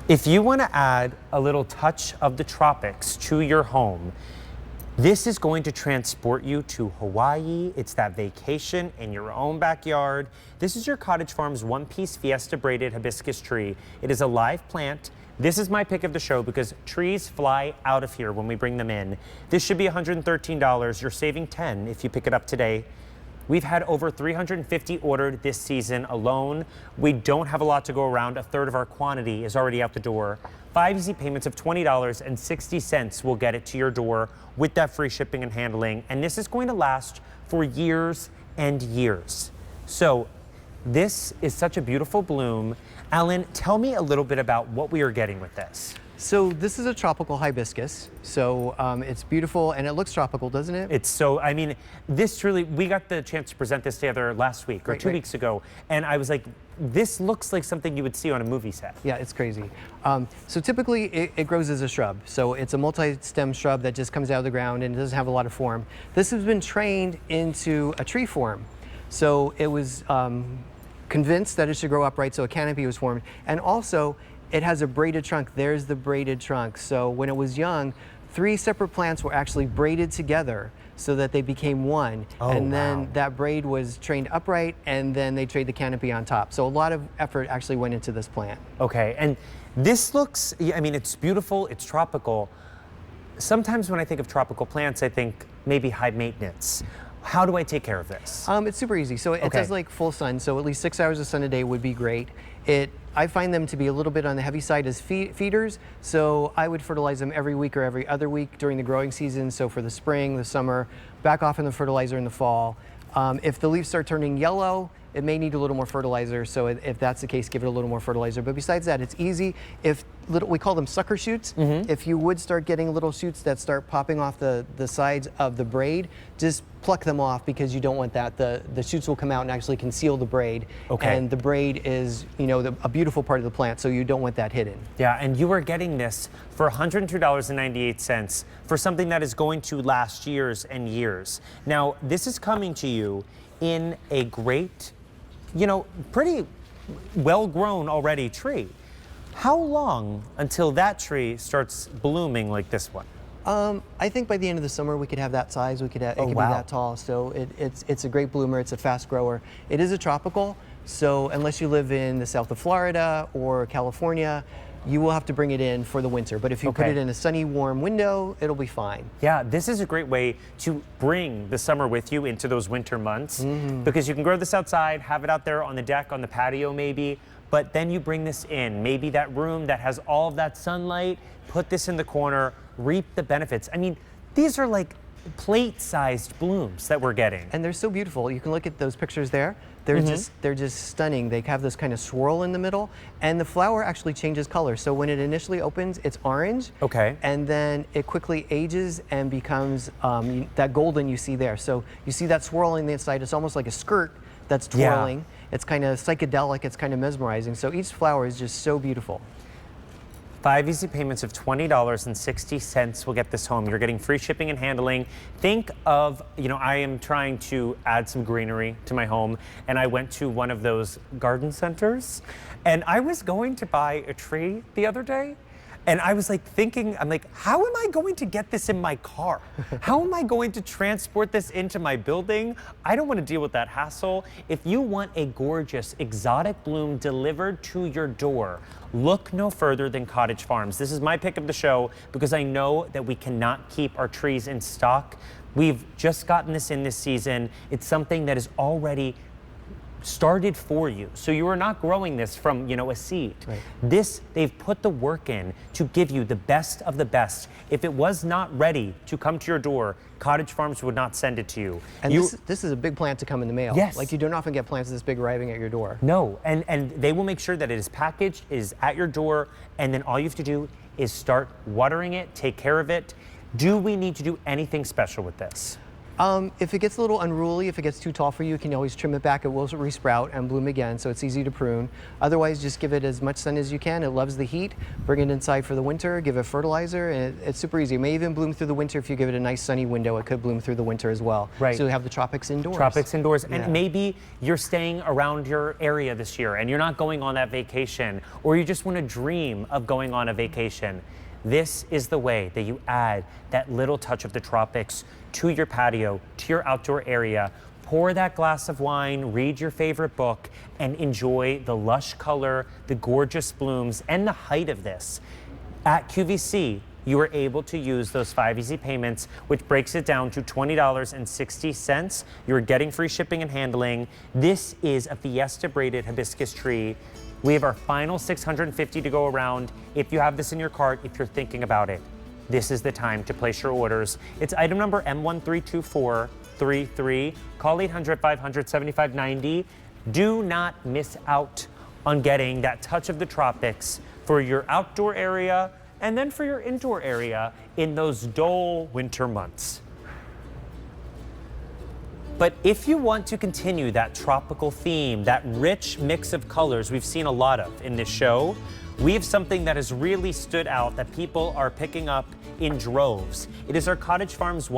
If you want to add a little touch of the tropics to your home, this is going to transport you to Hawaii. It's that vacation in your own backyard. This is your Cottage Farms one-piece Fiesta Braided Hibiscus tree. It is a live plant. This is my pick of the show because trees fly out of here when we bring them in. This should be $113. You're saving $10 if you pick it up today. We've had over 350 ordered this season alone. We don't have a lot to go around. A third of our quantity is already out the door. 5 easy payments of $20.60 will get it to your door with that free shipping and handling. And this is going to last for years and years. So this is such a beautiful bloom. Alan, tell me a little bit about what we are getting with this. So this is a tropical hibiscus. So it's beautiful and it looks tropical, doesn't it? It's so, I mean, this truly, we got the chance to present this together last week or two weeks ago. And I was like, this looks like something you would see on a movie set. Yeah, it's crazy. So typically it grows as a shrub. So it's a multi-stem shrub that just comes out of the ground and it doesn't have a lot of form. This has been trained into a tree form. So it was convinced that it should grow upright, so a canopy was formed. And also, it has a braided trunk. There's the braided trunk. So when it was young, 3 separate plants were actually braided together so that they became one. Oh, and then that braid was trained upright, and then they trained the canopy on top. So a lot of effort actually went into this plant. Okay, and this looks, I mean, it's beautiful, it's tropical. Sometimes when I think of tropical plants, I think maybe high maintenance. How do I take care of this? It's super easy. So it does like full sun, so at least 6 hours of sun a day would be great. I find them to be a little bit on the heavy side as feeders, so I would fertilize them every week or every other week during the growing season. So for the spring, the summer, back off in the fertilizer in the fall. If the leaves start turning yellow, it may need a little more fertilizer. So if that's the case, give it a little more fertilizer. But besides that, it's easy. We call them sucker shoots. If you would start getting little shoots that start popping off the sides of the braid, just pluck them off because you don't want that. The shoots will come out and actually conceal the braid. Okay. And the braid is, a beautiful part of the plant, so you don't want that hidden. Yeah, and you are getting this for $102.98 for something that is going to last years and years. Now, this is coming to you in a great, pretty well-grown already tree. How long until that tree starts blooming like this one? I think by the end of the summer we could have that size. It could be that tall. So it's a great bloomer. It's a fast grower. It is a tropical. So unless you live in the south of Florida or California, you will have to bring it in for the winter. But if you put it in a sunny, warm window, it'll be fine. Yeah, this is a great way to bring the summer with you into those winter months because you can grow this outside, have it out there on the deck, on the patio maybe, but then you bring this in, maybe that room that has all of that sunlight, put this in the corner, reap the benefits. I mean, these are like plate-sized blooms that we're getting. And they're so beautiful. You can look at those pictures there. They're just stunning. They have this kind of swirl in the middle, and the flower actually changes color. So when it initially opens, it's orange. Okay. And then it quickly ages and becomes that golden you see there. So you see that swirl on the inside. It's almost like a skirt that's twirling. Yeah. It's kind of psychedelic. It's kind of mesmerizing. So each flower is just so beautiful. 5 easy payments of $20.60 will get this home. You're getting free shipping and handling. Think of, I am trying to add some greenery to my home, and I went to one of those garden centers, and I was going to buy a tree the other day, and I was like thinking, I'm like, how am I going to get this in my car? How am I going to transport this into my building? I don't want to deal with that hassle. If you want a gorgeous exotic bloom delivered to your door, look no further than Cottage Farms. This is my pick of the show because I know that we cannot keep our trees in stock. We've just gotten this in this season. It's something that is already started for you. So you are not growing this from, a seed. Right. This, they've put the work in to give you the best of the best. If it was not ready to come to your door, Cottage Farms would not send it to you. And this is a big plant to come in the mail. Yes. Like you don't often get plants this big arriving at your door. No, and they will make sure that it is packaged, is at your door, and then all you have to do is start watering it, take care of it. Do we need to do anything special with this? If it gets a little unruly, if it gets too tall for you, you can always trim it back. It will resprout and bloom again, so it's easy to prune. Otherwise, just give it as much sun as you can. It loves the heat. Bring it inside for the winter, give it fertilizer, and it's super easy. It may even bloom through the winter if you give it a nice sunny window. It could bloom through the winter as well. Right. So you have the tropics indoors. Tropics indoors. And maybe you're staying around your area this year and you're not going on that vacation, or you just want to dream of going on a vacation. This is the way that you add that little touch of the tropics to your patio, to your outdoor area. Pour that glass of wine, read your favorite book, and enjoy the lush color, the gorgeous blooms, and the height of this. At QVC, you are able to use those 5 easy payments, which breaks it down to $20.60. You're getting free shipping and handling. This is a Fiesta Braided Hibiscus tree. We have our final 650 to go around. If you have this in your cart, if you're thinking about it, this is the time to place your orders. It's item number M132433. Call 800-500-7590. Do not miss out on getting that touch of the tropics for your outdoor area and then for your indoor area in those dull winter months. But if you want to continue that tropical theme, that rich mix of colors we've seen a lot of in this show, we have something that has really stood out that people are picking up in droves. It is our Cottage Farms